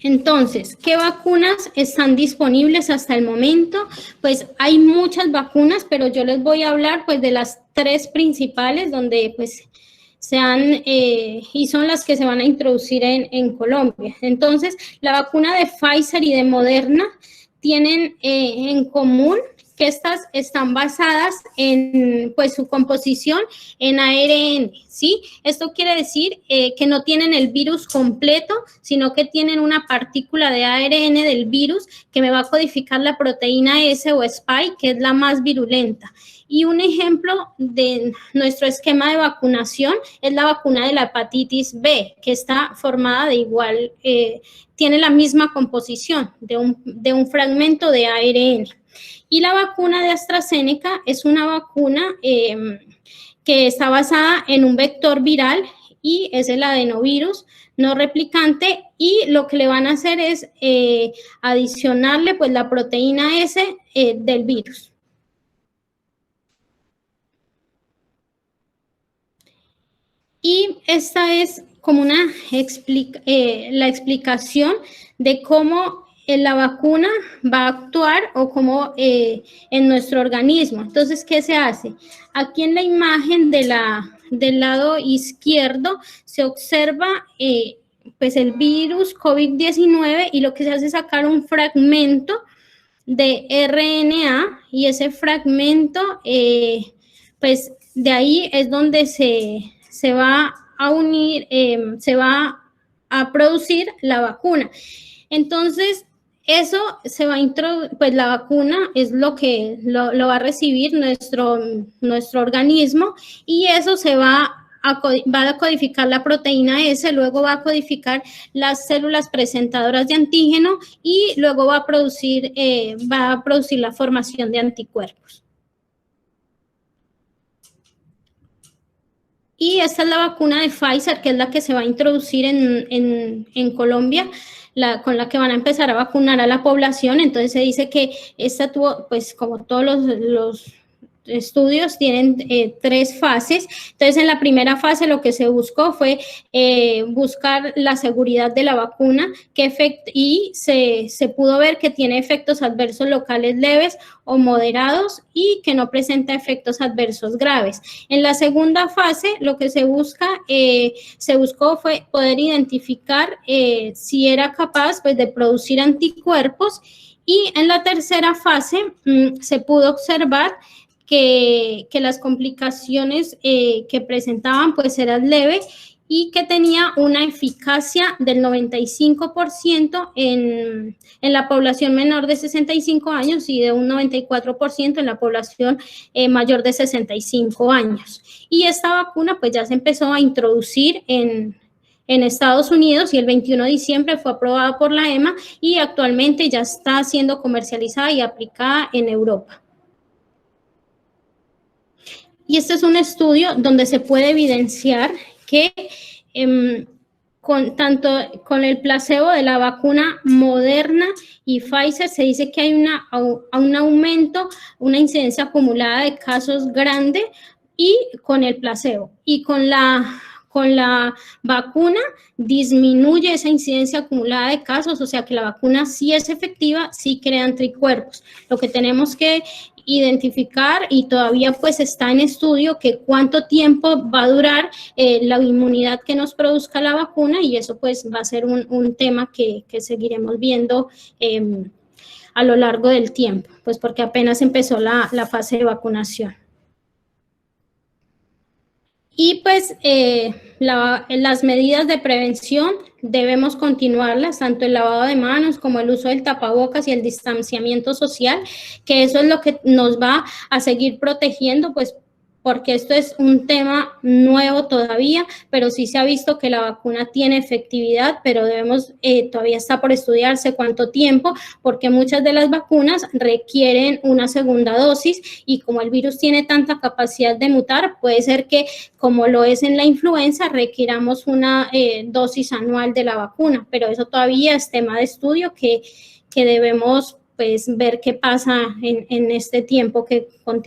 Entonces, ¿qué vacunas están disponibles hasta el momento? Pues hay muchas vacunas, pero yo les voy a hablar pues de las 3 principales donde pues y son las que se van a introducir en Colombia. Entonces, la vacuna de Pfizer y de Moderna tienen en común que estas están basadas en, pues, su composición en ARN, ¿sí? Esto quiere decir que no tienen el virus completo, sino que tienen una partícula de ARN del virus que me va a codificar la proteína S o spike, que es la más virulenta. Y un ejemplo de nuestro esquema de vacunación es la vacuna de la hepatitis B, que está formada de igual, tiene la misma composición de un fragmento de ARN. Y la vacuna de AstraZeneca es una vacuna que está basada en un vector viral, y es el adenovirus no replicante, y lo que le van a hacer es adicionarle pues la proteína S del virus. Y esta es como la explicación de cómo la vacuna va a actuar o cómo en nuestro organismo. Entonces, ¿qué se hace? Aquí en la imagen del lado izquierdo se observa pues el virus COVID-19 y lo que se hace es sacar un fragmento de RNA y ese fragmento, pues de ahí es donde se va a unir, se va a producir la vacuna. Entonces, eso se va a introducir, pues la vacuna es lo que lo va a recibir nuestro organismo y eso se va a codificar la proteína S, luego va a codificar las células presentadoras de antígeno y luego va a producir la formación de anticuerpos. Y esta es la vacuna de Pfizer, que es la que se va a introducir en Colombia, con la que van a empezar a vacunar a la población. Entonces se dice que esta tuvo, pues como todos los estudios tienen 3 fases. Entonces, en la primera fase lo que se buscó fue buscar la seguridad de la vacuna y se pudo ver que tiene efectos adversos locales leves o moderados y que no presenta efectos adversos graves. En la segunda fase lo que se buscó fue poder identificar si era capaz pues, de producir anticuerpos y en la tercera fase se pudo observar que las complicaciones que presentaban pues eran leves y que tenía una eficacia del 95% en la población menor de 65 años y de un 94% en la población mayor de 65 años. Y esta vacuna pues ya se empezó a introducir en Estados Unidos y el 21 de diciembre fue aprobada por la EMA y actualmente ya está siendo comercializada y aplicada en Europa. Y este es un estudio donde se puede evidenciar que tanto con el placebo de la vacuna Moderna y Pfizer se dice que hay un aumento, una incidencia acumulada de casos grande y con el placebo. Y con la vacuna disminuye esa incidencia acumulada de casos, o sea que la vacuna sí es efectiva, sí crea anticuerpos. Lo que tenemos que identificar y todavía pues está en estudio que cuánto tiempo va a durar la inmunidad que nos produzca la vacuna y eso pues va a ser un tema que seguiremos viendo a lo largo del tiempo, pues porque apenas empezó la fase de vacunación. Y pues las medidas de prevención debemos continuarlas, tanto el lavado de manos como el uso del tapabocas y el distanciamiento social, que eso es lo que nos va a seguir protegiendo, pues porque esto es un tema nuevo todavía, pero sí se ha visto que la vacuna tiene efectividad, pero todavía está por estudiarse cuánto tiempo, porque muchas de las vacunas requieren una segunda dosis y como el virus tiene tanta capacidad de mutar, puede ser que, como lo es en la influenza, requiramos una dosis anual de la vacuna, pero eso todavía es tema de estudio que debemos pues ver qué pasa en este tiempo que continúa.